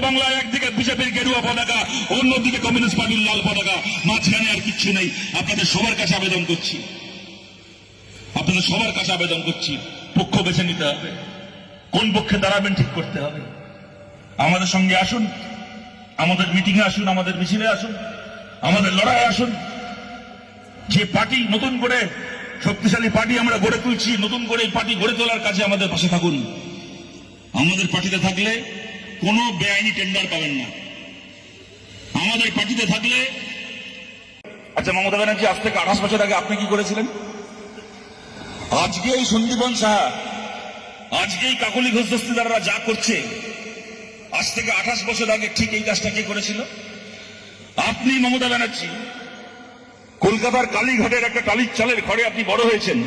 বাংলায় একদিকে বিজেপির গেরুয়া পতাকা, অন্যদিকে কমিউনিস্ট পার্টির লাল পতাকা, মাঝখানে আর কিচ্ছু নেই। আপনাদের সবার কাছে আবেদন করছি, পক্ষ বেছে নিতে হবে, কোন পক্ষে দাঁড়াবেন ঠিক করতে হবে। আমাদের সঙ্গে আসুন, আমাদের মিটিং এ আসুন, আমাদের মিছিলে আসুন, আমাদের লড়াই আসুন। যে পার্টি নতুন করে শক্তিশালী পার্টি আমরা গড়ে তুলছি, নতুন করে এই পার্টি গড়ে তোলার কাজে আমাদের পাশে থাকুন। আমাদের পার্টিতে থাকলে কোনো বেআইনি টেন্ডার পাবেন না। আমাদের পার্টিতে থাকলে আচ্ছা, মমতা ব্যানার্জি আজ থেকে 28 বছর আগে আপনি কি করেছিলেন? আজকে এই সন্দীপন সাহা, আজকে এই কাকলি ঘোষ দস্তিদাররা যা করছে, আজ থেকে 28 বছর আগে ঠিক এই কাজটা কে করেছিল? আপনি মমতা ব্যানার্জি কলকাতার কালীঘাটের একটা টালির চালের ঘরে আপনি বড় হয়েছেন।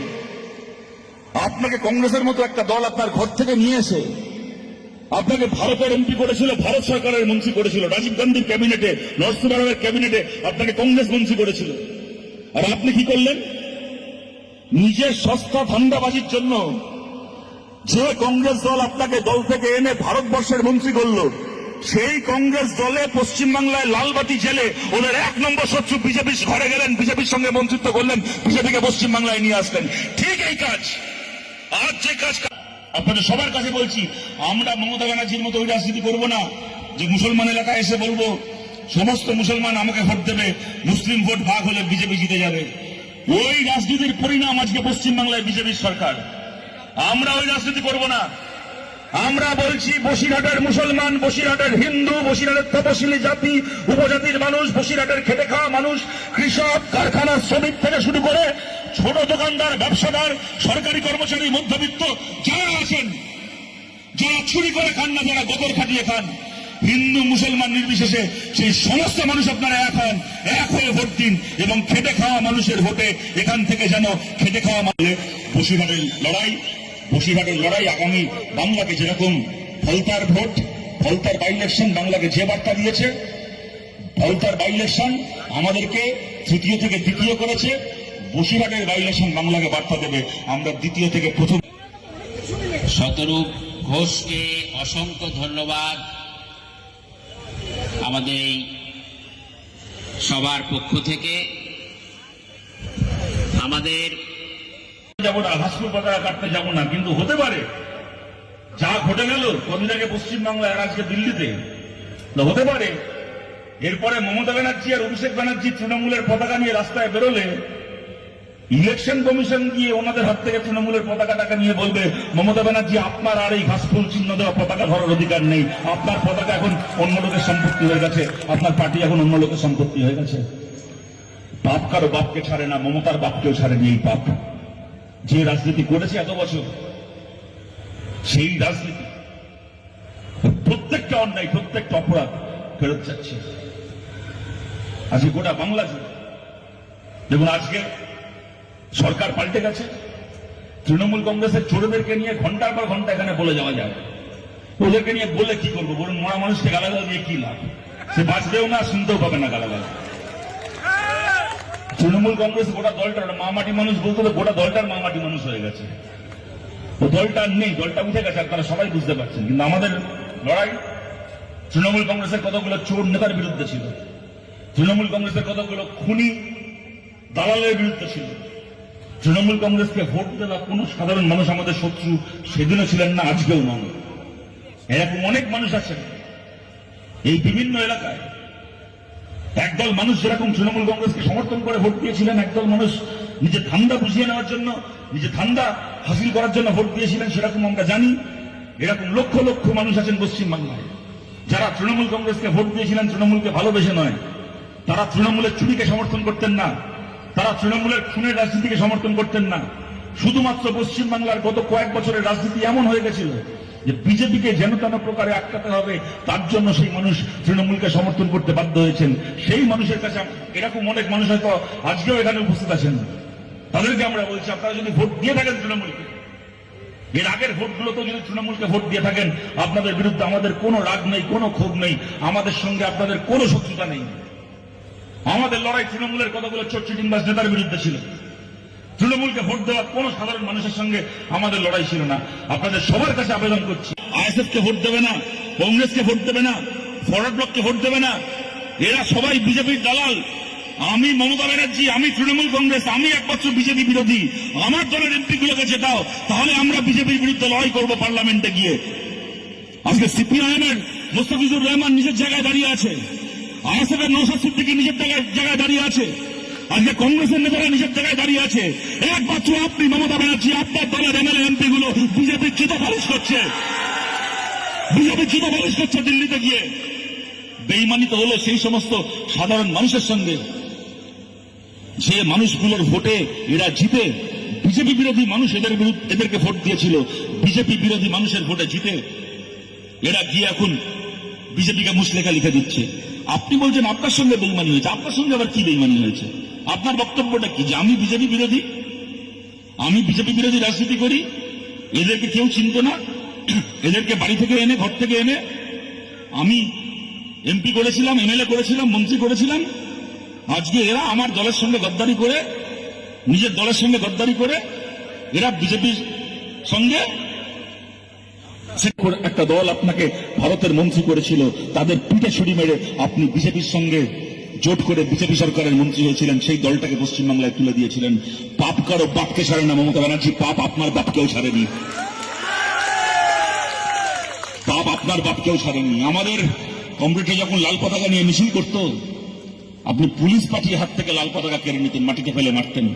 আপনাকে কংগ্রেসের মতো একটা দল আপনার ঘর থেকে নিয়ে এসে আপনাকে ভারতের এমপি করেছিল, ভারত সরকারের মন্ত্রী করেছিল, রাজীব গান্ধীর ক্যাবিনেটে, নরসিংহ ক্যাবিনেটে আপনাকে কংগ্রেস মন্ত্রী করেছিল। আর আপনি কি করলেন? নিজের সস্তা ধান্দাবাজির জন্য যে কংগ্রেস দল আপনাকে দল থেকে এনে ভারতবর্ষের মন্ত্রী করল, সেই কংগ্রেস দলে পশ্চিমবাংলায় লালবাতি জেলে ওদের 1 নম্বর শত্রু বিজেপির ঘরে গেলেন, বিজেপির সঙ্গে মন্ত্রিত্ব করলেন, বিজেপিকে পশ্চিমবাংলায় নিয়ে আসলেন। ঠিক এই কাজ, আজ যে কাজ আপনাদের সবার কাছে বলছি, আমরা মমতা ব্যানার্জির মতো ওই রাজনীতি করব না যে মুসলমান এলাকায় এসে বলবো সমস্ত মুসলমান আমাকে ভোট দেবে, মুসলিম ভোট ভাগ হলে বিজেপি জিতে যাবে। ওই রাজনীতির পরিণাম আজকে পশ্চিমবাংলায় বিজেপির সরকার। আমরা ওই রাজনীতি করব না। আমরা বলছি, বসিরহাটের মুসলমান, বসিরহাটের হিন্দু, বসিরহাটের তপশিলি জাতি উপজাতির মানুষ, বসিরহাটের খেটে খাওয়া মানুষ, কৃষক, কারখানার শ্রমিক থেকে শুরু করে ছোট দোকানদার, ব্যবসাদার, সরকারি কর্মচারী, মধ্যবিত্ত যারা আছেন, যারা চুরি করে খান না, যারা গোবর খাটিয়ে খান, হিন্দু মুসলমান নির্বিশেষে সেই সমস্ত মানুষ আপনারা এক হয়ে ভোট দিন এবং খেটে খাওয়া মানুষের ভোটে এখান থেকে যেন খেটে খাওয়া বসিরহাটের লড়াই আগামী বাংলাকে যেরকম ফলতার ভোট, ফলতার বাই ইলেকশন বাংলাকে যে বার্তা দিয়েছে, ফলতার বাই ইলেকশন আমাদেরকে তৃতীয় থেকে দ্বিতীয় করেছে, বসিরহাটের বাই ইলেকশন বাংলাকে বার্তা দেবে আমরা দ্বিতীয় থেকে প্রথম। শতরূপ ঘোষকে অসংখ্য ধন্যবাদ আমাদের এই সবার পক্ষ থেকে। আমাদের যাবো না, হাসপুর পতাকা কাটতে যাবো না, কিন্তু হতে পারে যা ঘটে গেল কদিন আগে পশ্চিমবাংলায় আর আজকে দিল্লিতে, হতে পারে এরপরে মমতা ব্যানার্জি আর অভিষেক ব্যানার্জি তৃণমূলের পতাকা নিয়ে রাস্তায় বেরোলে ইলেকশন কমিশন গিয়ে ওনাদের হাত থেকে তৃণমূলের পতাকাটাকে নিয়ে বলবে, মমতা ব্যানার্জি আপনার আর এই ঘাসফুল চিহ্ন দেওয়া পতাকা ধরার অধিকার নেই, আপনার পতাকা এখন অন্য লোকের সম্পত্তি হয়ে গেছে, আপনার পার্টি এখন অন্য লোকের সম্পত্তি হয়ে গেছে। পাপ কারো বাপকে ছাড়ে না, মমতার বাপকেও ছাড়েনি এই পাপ। যে রাজনীতি করেছে এত বছর, সেই রাজনীতি প্রত্যেকটা অন্যায়, প্রত্যেকটা অপরাধ ফেরত যাচ্ছে আজকে গোটা বাংলা জুড়ে। দেখুন, আজকে সরকার পাল্টে গেছে, তৃণমূল কংগ্রেসের চোরদেরকে নিয়ে ঘন্টার পর ঘন্টা এখানে বলে যাওয়া যায়। ওদেরকে নিয়ে বলে কি করবো? বরং মরা মানুষকে গালাগাল দিয়ে কি লাভ? সে বাঁচবেও না, শুনতেও পাবে না গালাগাল। তৃণমূল কংগ্রেস গোটা দলটার মামাটি মানুষ বলতে তো গোটা দলটার মামাটি মানুষ হয়ে গেছে। ও দলটা নেই, দলটা উঠে গেছে, আপনারা সবাই বুঝতে পারছেন। কিন্তু আমাদের লড়াই তৃণমূল কংগ্রেসের কতগুলো চোর নেতার বিরুদ্ধে ছিল, তৃণমূল কংগ্রেসের কতগুলো খুনি দালালের বিরুদ্ধে ছিল। তৃণমূল কংগ্রেসকে ভোট দেওয়া কোনো সাধারণ মানুষ আমাদের শত্রু সেদিনও ছিলেন না, আজকেও নন। এরকম অনেক মানুষ আছেন এই বিভিন্ন এলাকায়। একদল মানুষ যেরকম তৃণমূল কংগ্রেসকে সমর্থন করে ভোট দিয়েছিলেন, একদল মানুষ নিজের ধান্দা বুঝিয়ে নেওয়ার জন্য, নিজের ধান্দা হাসিল করার জন্য ভোট দিয়েছিলেন, সেরকম আমরা জানি। এরকম লক্ষ লক্ষ মানুষ আছেন পশ্চিমবাংলায় যারা তৃণমূল কংগ্রেসকে ভোট দিয়েছিলেন তৃণমূলকে ভালোবেসে নয়। তারা তৃণমূলের চুরিকে সমর্থন করতেন না, তারা তৃণমূলের খুনের রাজনীতিকে সমর্থন করতেন না। শুধুমাত্র পশ্চিমবাংলার গত কয়েক বছরের রাজনীতি এমন হয়ে গেছিল যে বিজেপিকে যেন তেন প্রকারে আটকাতে হবে, তার জন্য সেই মানুষ তৃণমূলকে সমর্থন করতে বাধ্য হয়েছেন। সেই মানুষের কাছে এরকম অনেক মানুষ হয়তো আজকেও এখানে উপস্থিত আছেন। তাদেরকে আমরা বলছি, আপনারা যদি ভোট দিয়ে থাকেন তৃণমূলকে, এর আগের ভোটগুলোতে যদি তৃণমূলকে ভোট দিয়ে থাকেন, আপনাদের বিরুদ্ধে আমাদের কোনো রাগ নেই, কোনো ক্ষোভ নেই, আমাদের সঙ্গে আপনাদের কোনো শত্রুতা নেই। আমাদের লড়াই তৃণমূলের কতগুলো চোরচিটিংবাজ নেতার বিরুদ্ধে ছিল। তৃণমূলকে ভোট দেওয়া কোনো সাধারণ মানুষের সঙ্গে আমাদের লড়াই ছিল না। আপনাদের সবার কাছে আবেদন করছি, আইএসএফ কে ভোট দেবে না, কংগ্রেসকে ভোট দেবে না, ফরওয়ার্ড ব্লককে ভোট দেবে না, এরা সবাই বিজেপির দালাল। আমি মমতা ব্যানার্জি, আমি তৃণমূল কংগ্রেস, আমি একমাত্র বিজেপি বিরোধী। আমার দলের এমপি গুলোকে জেতাও, তাহলে আমরা বিজেপির বিরুদ্ধে লড়াই করবো পার্লামেন্টে গিয়ে। আজকে সিপিআইএম এর মোস্তাফিজুর রহমান নিজের জায়গায় দাঁড়িয়ে আছে, আইএসএফ এর নওশাদ সিদ্দিকী নিজের জায়গায় দাঁড়িয়ে আছে, আজকে কংগ্রেসের নেতারা নিজের জায়গায় দাঁড়িয়ে আছে। একমাত্র আপনি মমতা ব্যানার্জি, আপনার দলের এমএলএ এমপি গুলো বিজেপির জুতো পালিশ করছে, বিজেপির জুতো পালিশ করছে দিল্লিতে গিয়ে। বেইমানি তো হলো সেই সমস্ত সাধারণ মানুষের সঙ্গে, যে মানুষগুলোর ভোটে এরা জিতে। বিজেপি বিরোধী মানুষ এদেরকে ভোট দিয়েছিল, বিজেপি বিরোধী মানুষের ভোটে জিতে এরা গিয়ে এখন বিজেপিকে মুসলেখা লিখে দিচ্ছে। আপনি বলছেন আপনার সঙ্গে বেইমানি হয়েছে, আপনার সঙ্গে আবার কি বেইমানি হয়েছে? আপনার বক্তব্যটা কি? যে আমি বিজেপি বিরোধী, আমি বিজেপি বিরোধী রাজনীতি করি, এদেরকে কেউ চিনত না, এদেরকে বাড়ি থেকে এনে, ঘর থেকে এনে আমি এমপি করেছিলাম, এমএলএ করেছিলাম, মন্ত্রী করেছিলাম। আজকে এরা আমার দলের সঙ্গে গদ্দারি করে, নিজের দলের সঙ্গে গদ্দারি করে এরা বিজেপির সঙ্গে, একটা দল আপনাকে ভারতের মন্ত্রী করেছিল, তাদের পিঠে ছুরি মেরে আপনি বিজেপির সঙ্গে জোট করে বিজেপি সরকারের মন্ত্রী হয়েছিলেন, সেই দলটাকে পশ্চিমবাংলায় তুলে দিয়েছিলেন। পাপ কারো বাপকে ছাড়ে না মমতা ব্যানার্জি, পাপ আপনার বাপকেও ছাড়েনি, পাপ আপনার বাপকেও ছাড়েনি। আমাদের কমরেডরা যখন লাল পতাকা নিয়ে মিছিল করত, আপনি পুলিশ পাঠিয়ে হাত থেকে লাল পতাকা কেড়ে নিতেন, মাটিতে ফেলে মারতেন।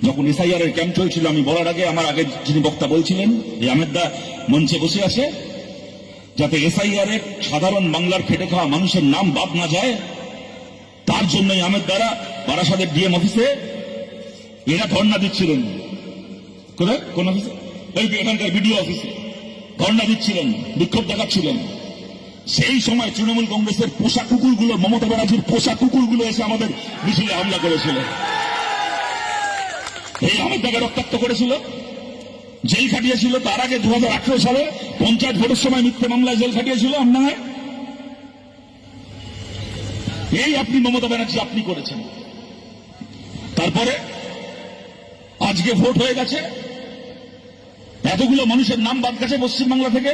যখন এসআইআর এর ক্যাম্প চলছিল, আমি বলার আগে আমার আগে যিনি বক্তা বলছিলেন, এই আহমেদ দা মঞ্চে বসে আছে, যাতে এসআইআর এর সাধারণ বাংলার খেটে খাওয়া মানুষের নাম বাদ না যায়, তার জন্যই আহমেদ দ্বারা বারাসাতের ডিএম অফিসে এরা ধর্ণা দিচ্ছিলেন। কোথায়? কোন অফিসে? ওই এখানকার বিডিও অফিসে ধর্ণা দিচ্ছিলেন, বিক্ষোভ দেখাচ্ছিলেন। সেই সময় তৃণমূল কংগ্রেসের পোষা কুকুরগুলো, মমতা ব্যানার্জির পোষা কুকুরগুলো এসে আমাদের মিছিলে হামলা করেছিল। এই আহমেদদাকে রক্তাক্ত করেছিল, জেল খাটিয়েছিল। তার আগে 2018 সালে পঞ্চায়েত ভোটের সময় মিথ্যে মামলায় জেল খাটিয়েছিল আপনার। এই আপনি মমতা ব্যানার্জি আপনি করেছেন। তারপরে আজকে ভোট হয়ে গেছে, এতগুলো মানুষের নাম বাদ গেছে পশ্চিমবাংলা থেকে।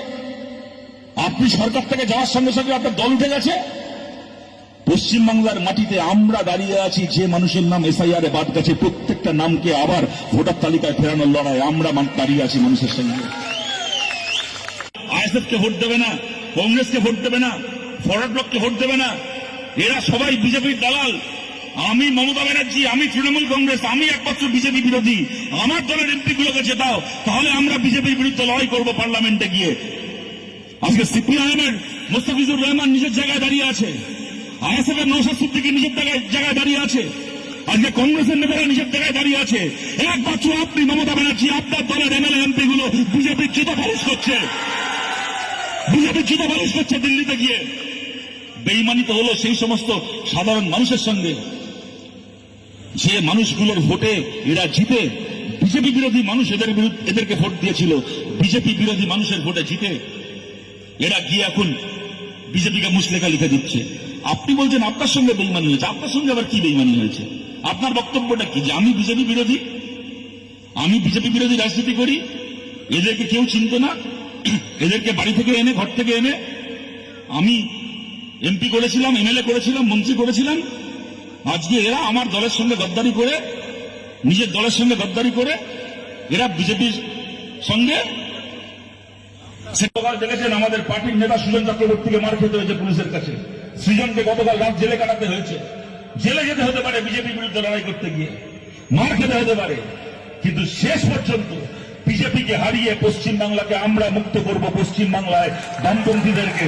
আপনি সরকার থেকে যাওয়ার সঙ্গে সঙ্গে আপনার দল উঠে গেছে। পশ্চিমবাংলার মাটিতে আমরা দাঁড়িয়ে আছি, যে মানুষের নাম এসআইআর এ বাদ গেছে, প্রত্যেকটা নামকে আবার ভোটার তালিকায় ফেরানোর লড়াই আমরা দাঁড়িয়ে আছি মানুষের সঙ্গে। আইএসএফ কে ভোট দেবে না, কংগ্রেসকে ভোট দেবে না, ফরওয়ার্ড ব্লককে ভোট দেবে না, এরা সবাই বিজেপির দালাল। আমি মমতা ব্যানার্জি, আমি তৃণমূল কংগ্রেস, আমি একমাত্র বিজেপি বিরোধী। আমার দলের এমপি গুলোকে জেতাও, তাহলে আমরা বিজেপির বিরুদ্ধে লড়াই করবো পার্লামেন্টে গিয়ে। আজকে সিপিআইএম এর মোস্তাফিজুর রহমান নিজের জায়গায় দাঁড়িয়ে আছে, আইএসএফ এর নওশাদ সিদ্দিকী নিজের জায়গায় দাঁড়িয়ে আছে, আজকে কংগ্রেসের নেতারা নিজের জায়গায় দাঁড়িয়ে আছে। একমাত্র আপনি মমতা ব্যানার্জি, আপনার দলের এমএলএ এমপি গুলো বিজেপির জুতো পালিশ করছে, বিজেপির জুতো পালিশ করছে দিল্লিতে গিয়ে। বেইমানি তো হলো সেই সমস্ত সাধারণ মানুষের সঙ্গে, যে মানুষগুলোর ভোটে এরা জিতে। বিজেপি বিরোধী মানুষ এদেরকে ভোট দিয়েছিল, বিজেপি বিরোধী মানুষের ভোটে জিতে এরা গিয়ে এখন বিজেপিকে মুসলেখা লিখে দিচ্ছে। আপনি বলছেন আপনার সঙ্গে বেইমানি হয়েছে, আপনার সঙ্গে আবার কি বেইমানি হয়েছে? আপনার বক্তব্যটা কি? যে আমি বিজেপি বিরোধী, আমি বিজেপি বিরোধী রাজনীতি করি, এদেরকে কেউ চিনত না, এদেরকে বাড়ি থেকে এনে, ঘর থেকে এনে আমি এমপি করেছিলাম, এমএলএ করেছিলাম, মন্ত্রী করেছিলাম। আজকে এরা আমার দলের সঙ্গে গদ্দারি করে, নিজের দলের সঙ্গে গদ্দারি করে এরা বিজেপির সঙ্গে। গতকাল দেখেছেন আমাদের পার্টির নেতা সুজন চক্রবর্তীকে মার খেতে হয়েছে পুলিশের কাছে। সৃজনকে গতকাল রাত জেলে কাটাতে হয়েছে। জেলে যেতে হতে পারে বিজেপির বিরুদ্ধে লড়াই করতে গিয়ে, মার খেতে হতে পারে, কিন্তু শেষ পর্যন্ত বিজেপিকে হারিয়ে পশ্চিমবাংলাকে আমরা মুক্ত করব। পশ্চিমবাংলায় বামপন্থীদেরকে,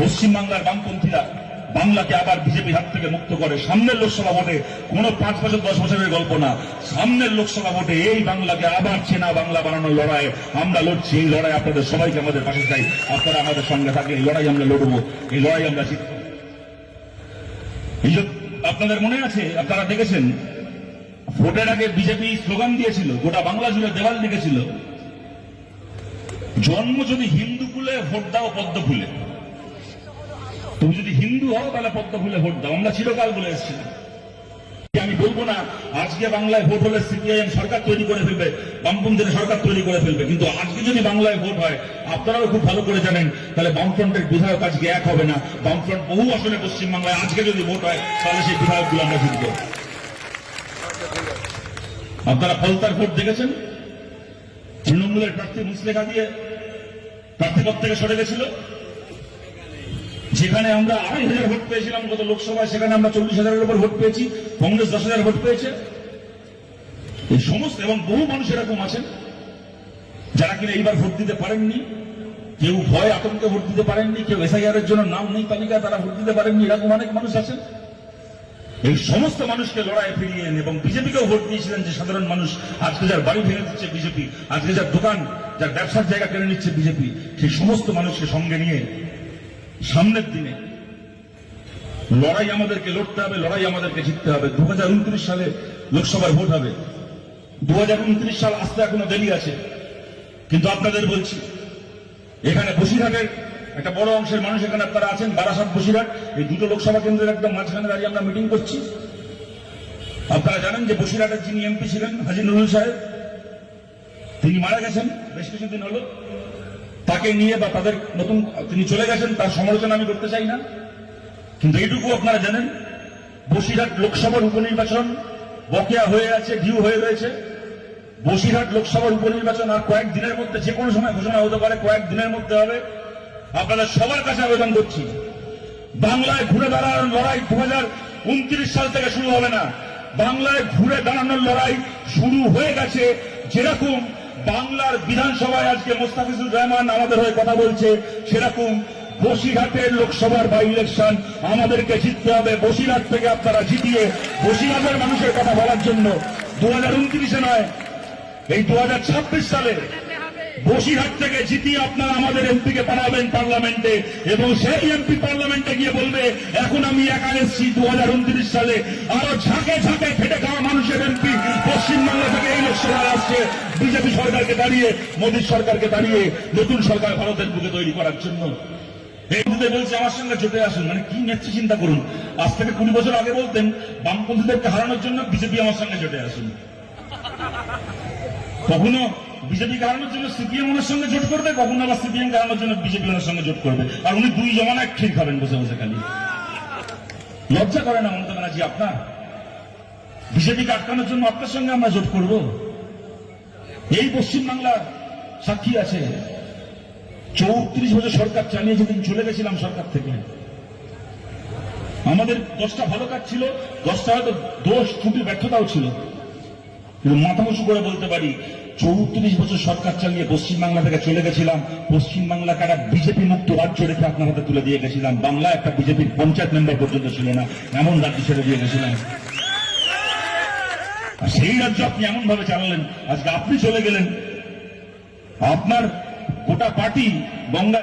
পশ্চিমবাংলার বামপন্থীরা বাংলাকে আবার বিজেপির হাত থেকে মুক্ত করে। সামনের লোকসভা ভোটে, কোনো 5 বছর 10 বছরের গল্প না, সামনের লোকসভা ভোটে এই বাংলাকে আবার চেনা বাংলা বানানোর লড়াই আমরা লড়ছি। এই লড়াই আপনাদের সবাইকে আমাদের পাশে চাই, আপনারা আমাদের সঙ্গে থাকলে এই লড়াই আমরা লড়বো, এই লড়াই আমরা জিতব। আপনাদের মনে আছে, আপনারা দেখেছেন ভোটের আগে বিজেপি স্লোগান দিয়েছিল, গোটা বাংলা জুড়ে দেওয়াল লিখেছিল, জন্ম যদি হিন্দু কুলে ভোট দাও পদ্ম ফুলে। তুমি যদি হিন্দু হও তাহলে পদ্ম ফুলে ভোট দাও। আমরা চিরকাল বলে এসেছিলাম। আমি বলবো না আজকে বাংলায় ভোট হলে সিপিআইএম সরকার তৈরি করে ফেলবে, বামপন্থীরা সরকার তৈরি করে ফেলবে, কিন্তু আজকে যদি বাংলায় ভোট হয় আপনারাও খুব ভালো করে জানেন তাহলে বামফ্রন্টের বিধায়ক আজকে এক হবে না। বামফ্রন্ট বহু আসনে পশ্চিমবাংলায় আজকে যদি ভোট হয় তাহলে সেই বিধায়কগুলো আমরা জিতব। আপনারা ফলতার ভোট দেখেছেন, তৃণমূলের প্রার্থী মুসলেখা দিয়ে প্রার্থীপদ থেকে সরে গেছিল। যেখানে আমরা 2,500 ভোট পেয়েছিলাম গত লোকসভায়, সেখানে আমরা 40,000-এর উপর ভোট পেয়েছি, কংগ্রেস 10,000 ভোট পেয়েছে। এই সমস্ত এবং বহু মানুষ এরকম আছেন যারা কিনা এইবার ভোট দিতে পারেননি, কেউ ভয় আতঙ্কে ভোট দিতে পারেননি, কেউ এসআইআর এর জন্য নাম নেই তালিকায় তারা ভোট দিতে পারেননি, এরকম অনেক মানুষ আছেন। এই সমস্ত মানুষকে লড়াই ফিরিয়ে এনে এবং বিজেপিকেও ভোট দিয়েছিলেন যে সাধারণ মানুষ, আজকে যার বাড়ি ভেঙে দিচ্ছে বিজেপি, আজকে যার দোকান যার ব্যবসার জায়গা কেড়ে নিচ্ছে বিজেপি, সেই সমস্ত মানুষকে সঙ্গে নিয়ে সামনের দিনে লড়াই আমাদেরকে লড়তে হবে, লড়াই আমাদেরকে জিততে হবে। 2029 সালে লোকসভার ভোট হবে। 2029 সাল আসতে এখনো দেরি আছে, কিন্তু আপনাদের বলছি এখানে বসিরহাটের একটা বড় অংশের মানুষ এখানে আপনারা আছেন, বারাসাত বসিরহাট, এই দুটো লোকসভা কেন্দ্রের একদম মাঝখানে দাঁড়িয়ে আমরা মিটিং করছি। আপনারা জানেন যে বসিরহাটের যিনি এমপি ছিলেন হাজী নুরুল সাহেব, তিনি মারা গেছেন বেশ কিছুদিন হলো। তাকে নিয়ে বা তাদের নতুন তিনি চলে গেছেন, তার সমালোচনা আমি করতে চাই না, কিন্তু এইটুকু আপনারা জানেন বসিরহাট লোকসভার উপনির্বাচন বকেয়া হয়ে আছে, ডিউ হয়ে রয়েছে। বসিরহাট লোকসভার উপনির্বাচন আর কয়েকদিনের মধ্যে, যে কোনো সময় ঘোষণা হতে পারে, কয়েকদিনের মধ্যে হবে। আপনাদের সবার কাছে আবেদন করছি, বাংলায় ঘুরে দাঁড়ানোর লড়াই 2029 সাল থেকে শুরু হবে না, বাংলায় ঘুরে দাঁড়ানোর লড়াই শুরু হয়ে গেছে। যেরকম বাংলার বিধানসভায় আজকে মোস্তাফিজুর রহমান আমাদের হয়ে কথা বলছে, সেরকম বসিরহাটের লোকসভার বাই ইলেকশন আমাদেরকে জিততে হবে। বসিরহাট থেকে আপনারা জিতিয়ে বসিরহাটের মানুষের কথা বলার জন্য 2029-এ নয়, এই 2026 সালে বসিরহাট থেকে জিতিয়ে আপনারা আমাদের এমপিকে পাঠাবেন পার্লামেন্টে, এবং সেই এমপি পার্লামেন্টে গিয়ে বলবে এখন আমি একা এসেছি। 2029 সালে আরো ঝাঁকে ঝাঁকে খেটে খাওয়া মানুষের এমপি পশ্চিমবাংলা থেকে এই লোকসভায় আসছে বিজেপি সরকারকে দাঁড়িয়ে, মোদীর সরকারকে দাঁড়িয়ে নতুন সরকার ভারতের বুকে তৈরি করার জন্য। এই মুহূর্তে বলছে আমার সঙ্গে জোটে আসুন, মানে কি নেত্রী চিন্তা করুন। আজ থেকে 20 বছর আগে বলতেন বামপন্থীদেরকে হারানোর জন্য বিজেপি আমার সঙ্গে জোটে আসুন। কখনো বিজেপি হারানোর জন্য সিপিএম ওনার সঙ্গে জোট করবে, কখনো আবার সিপিএম হারানোর জন্য বিজেপি ওনার সঙ্গে জোট করবে, আর উনি দুই জমানায় ক্ষীর খাবেন বসে বসে। খালি লজ্জা করে না মমতা ব্যানার্জি আপনার? বিজেপিকে আটকানোর জন্য আপনার সঙ্গে আমরা জোট করব? এই পশ্চিমবাংলার সাক্ষী আছে, 34 বছর সরকার চালিয়ে যেদিন চলে গেছিলাম সরকার থেকে, আমাদের 10টা ভালো কাজ ছিল, 10টা হয়তো দোষ ত্রুটি ব্যর্থতাও ছিল, কিন্তু মাথা উঁচু করে বলতে পারি 34 বছর সরকার চালিয়ে পশ্চিমবাংলা থেকে চলে গেছিলাম। পশ্চিমবাংলাকে একটা বিজেপি মুক্ত রাজ্য রেখে আপনার হাতে তুলে দিয়ে গেছিলাম। বাংলা একটা বিজেপির পঞ্চায়েত মেম্বার পর্যন্ত ছিল না, এমন রাজ্য ছেড়ে দিয়ে গেছিলাম। আর সেই রাজ্য আপনি এমন ভাবে চালালেন, আজকে আপনি চলে গেলেন, আপনার গোটা পার্টি গঙ্গা